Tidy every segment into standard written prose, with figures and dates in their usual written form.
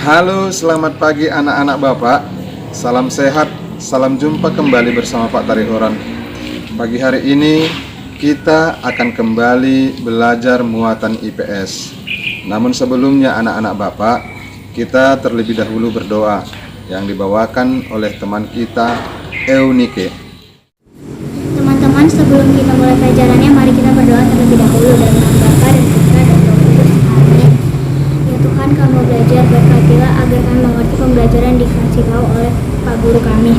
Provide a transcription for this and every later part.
Halo, selamat pagi anak-anak Bapak. Salam sehat, salam jumpa kembali bersama Pak Tarihoran. Pagi hari ini kita akan kembali belajar muatan IPS. Namun sebelumnya anak-anak Bapak, kita terlebih dahulu berdoa yang dibawakan oleh teman kita, Eunike. Teman-teman, sebelum kita mulai pelajarannya, mari kita berdoa terlebih dahulu. Dalam nama Bapa dan Putra dan Roh Kudus. Amin. Ya Tuhan, kami mau belajar, berkatilah agar kami mengerti pembelajaran dikasih tahu oleh Pak Guru kami.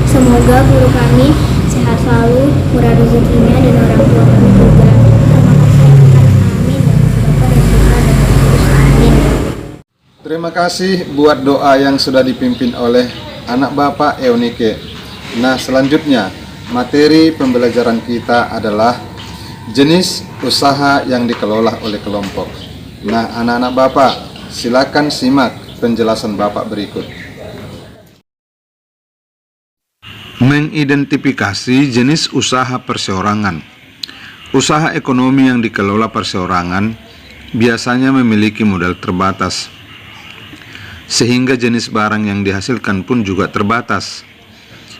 Semoga guru kami sehat selalu, murah rezekinya, dan orang tua kami juga. Terima kasih ya Tuhan. Amin. Dalam nama Bapa dan Putra dan Roh Kudus. Amin. Terima kasih buat doa yang sudah dipimpin oleh anak Bapak Eunike. Nah, selanjutnya materi pembelajaran kita adalah jenis usaha yang dikelola oleh kelompok. Nah, anak-anak Bapak, silakan simak penjelasan Bapak berikut. Mengidentifikasi jenis usaha perseorangan. Usaha ekonomi yang dikelola perseorangan biasanya memiliki modal terbatas, sehingga jenis barang yang dihasilkan pun juga terbatas.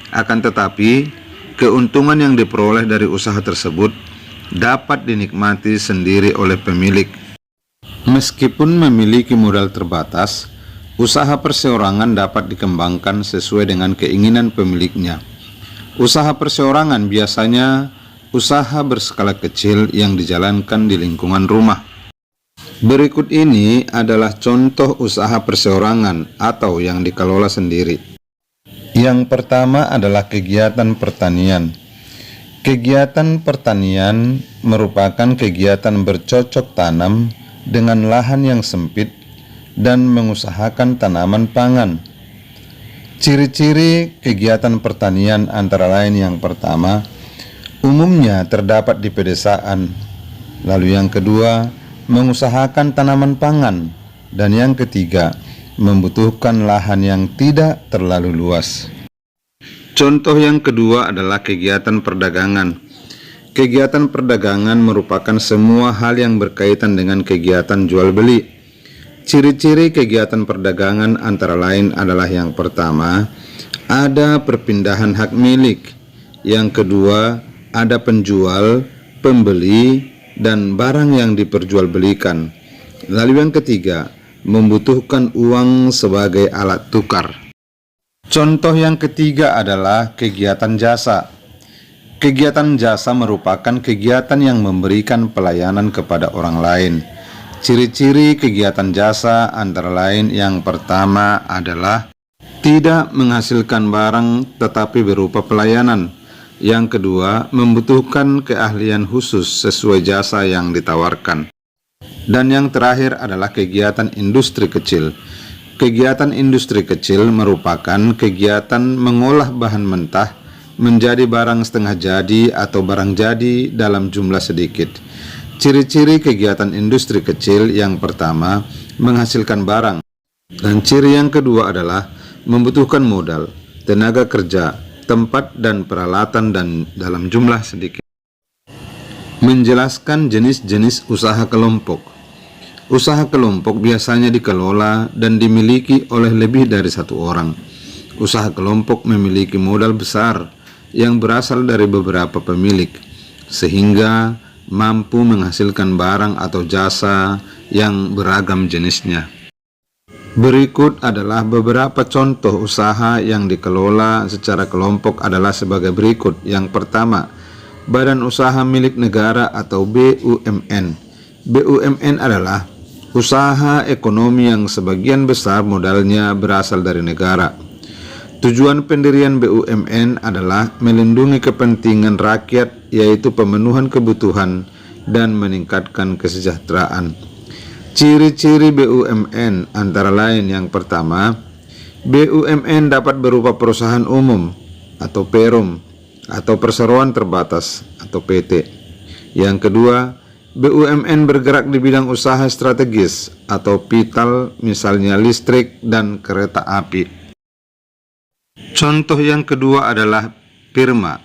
Akan tetapi, keuntungan yang diperoleh dari usaha tersebut dapat dinikmati sendiri oleh pemilik. Meskipun memiliki modal terbatas, usaha perseorangan dapat dikembangkan sesuai dengan keinginan pemiliknya. Usaha perseorangan biasanya usaha berskala kecil yang dijalankan di lingkungan rumah. Berikut ini adalah contoh usaha perseorangan atau yang dikelola sendiri. Yang pertama adalah kegiatan pertanian. Kegiatan pertanian merupakan kegiatan bercocok tanam dengan lahan yang sempit dan mengusahakan tanaman pangan. Ciri-ciri kegiatan pertanian antara lain yang pertama, umumnya terdapat di pedesaan. Lalu yang kedua, mengusahakan tanaman pangan, dan yang ketiga, membutuhkan lahan yang tidak terlalu luas. Contoh yang kedua adalah kegiatan perdagangan. Kegiatan perdagangan merupakan semua hal yang berkaitan dengan kegiatan jual beli. Ciri-ciri kegiatan perdagangan antara lain adalah yang pertama, ada perpindahan hak milik. Yang kedua, ada penjual, pembeli, dan barang yang diperjualbelikan. Lalu yang ketiga, membutuhkan uang sebagai alat tukar. Contoh yang ketiga adalah kegiatan jasa. Kegiatan jasa merupakan kegiatan yang memberikan pelayanan kepada orang lain. Ciri-ciri kegiatan jasa antara lain yang pertama adalah tidak menghasilkan barang tetapi berupa pelayanan. Yang kedua, membutuhkan keahlian khusus sesuai jasa yang ditawarkan. Dan yang terakhir adalah kegiatan industri kecil. Kegiatan industri kecil merupakan kegiatan mengolah bahan mentah menjadi barang setengah jadi atau barang jadi dalam jumlah sedikit. Ciri-ciri kegiatan industri kecil yang pertama, menghasilkan barang. Dan ciri yang kedua adalah membutuhkan modal, tenaga kerja, tempat dan peralatan dan dalam jumlah sedikit. Menjelaskan jenis-jenis usaha kelompok. Usaha kelompok biasanya dikelola dan dimiliki oleh lebih dari satu orang. Usaha kelompok memiliki modal besar yang berasal dari beberapa pemilik, sehingga mampu menghasilkan barang atau jasa yang beragam jenisnya. Berikut adalah beberapa contoh usaha yang dikelola secara kelompok adalah sebagai berikut. Yang pertama, Badan Usaha Milik Negara atau BUMN. BUMN adalah usaha ekonomi yang sebagian besar modalnya berasal dari negara. Tujuan pendirian BUMN adalah melindungi kepentingan rakyat, yaitu pemenuhan kebutuhan dan meningkatkan kesejahteraan. Ciri-ciri BUMN antara lain yang pertama, BUMN dapat berupa perusahaan umum atau perum atau perseroan terbatas atau PT. Yang kedua, BUMN bergerak di bidang usaha strategis atau vital, misalnya listrik dan kereta api. Contoh yang kedua adalah firma.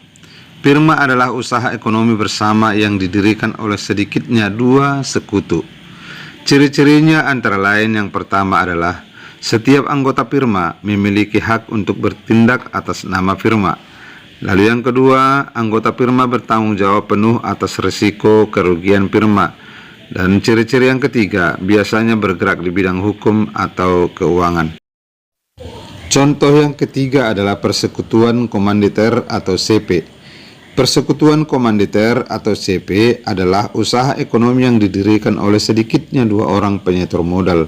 Firma adalah usaha ekonomi bersama yang didirikan oleh sedikitnya dua sekutu. Ciri-cirinya antara lain yang pertama adalah Setiap anggota firma memiliki hak untuk bertindak atas nama firma. Lalu yang kedua, anggota firma bertanggung jawab penuh atas risiko kerugian firma. Dan ciri-ciri yang ketiga, biasanya bergerak di bidang hukum atau keuangan. Contoh yang ketiga adalah persekutuan komanditer atau CP. Persekutuan komanditer atau CP adalah usaha ekonomi yang didirikan oleh sedikitnya 2 orang penyetor modal.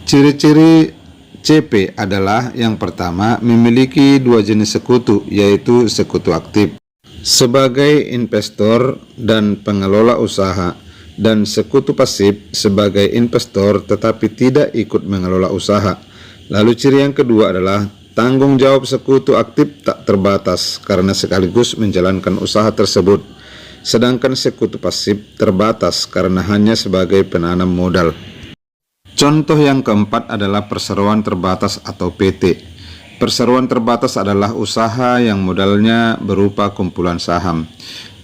Ciri-ciri CP adalah yang pertama, memiliki 2 jenis sekutu, yaitu sekutu aktif sebagai investor dan pengelola usaha, dan sekutu pasif sebagai investor tetapi tidak ikut mengelola usaha. Lalu ciri yang kedua adalah tanggung jawab sekutu aktif tak terbatas karena sekaligus menjalankan usaha tersebut, sedangkan sekutu pasif terbatas karena hanya sebagai penanam modal. Contoh yang keempat adalah perseroan terbatas atau PT. Perseroan terbatas adalah usaha yang modalnya berupa kumpulan saham.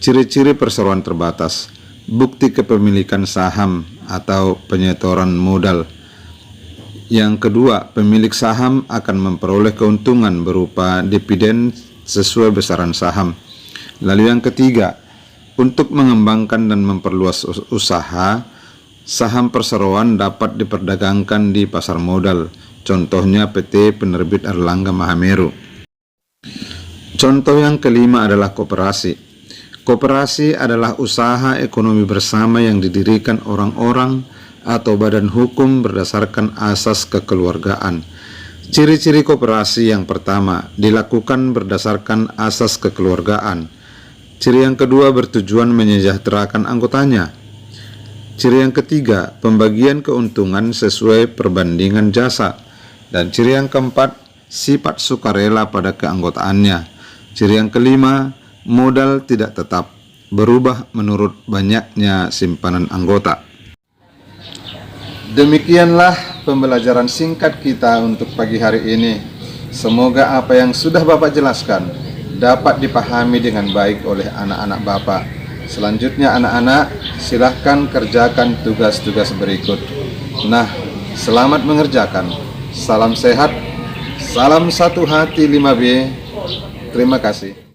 Ciri-ciri perseroan terbatas: bukti kepemilikan saham atau penyetoran modal. Yang kedua, pemilik saham akan memperoleh keuntungan berupa dividen sesuai besaran saham. Lalu yang ketiga, untuk mengembangkan dan memperluas usaha, saham perseroan dapat diperdagangkan di pasar modal. Contohnya PT Penerbit Erlangga Mahameru. Contoh yang kelima adalah koperasi. Koperasi adalah usaha ekonomi bersama yang didirikan orang-orang atau badan hukum berdasarkan asas kekeluargaan. Ciri-ciri koperasi: yang pertama, dilakukan berdasarkan asas kekeluargaan. Ciri yang kedua, bertujuan menyejahterakan anggotanya. Ciri yang ketiga, pembagian keuntungan sesuai perbandingan jasa. Dan ciri yang keempat, sifat sukarela pada keanggotaannya. Ciri yang kelima, modal tidak tetap, berubah menurut banyaknya simpanan anggota. Demikianlah pembelajaran singkat kita untuk pagi hari ini. Semoga apa yang sudah Bapak jelaskan dapat dipahami dengan baik oleh anak-anak Bapak. Selanjutnya anak-anak, silahkan kerjakan tugas-tugas berikut. Nah, selamat mengerjakan. Salam sehat, salam satu hati 5B. Terima kasih.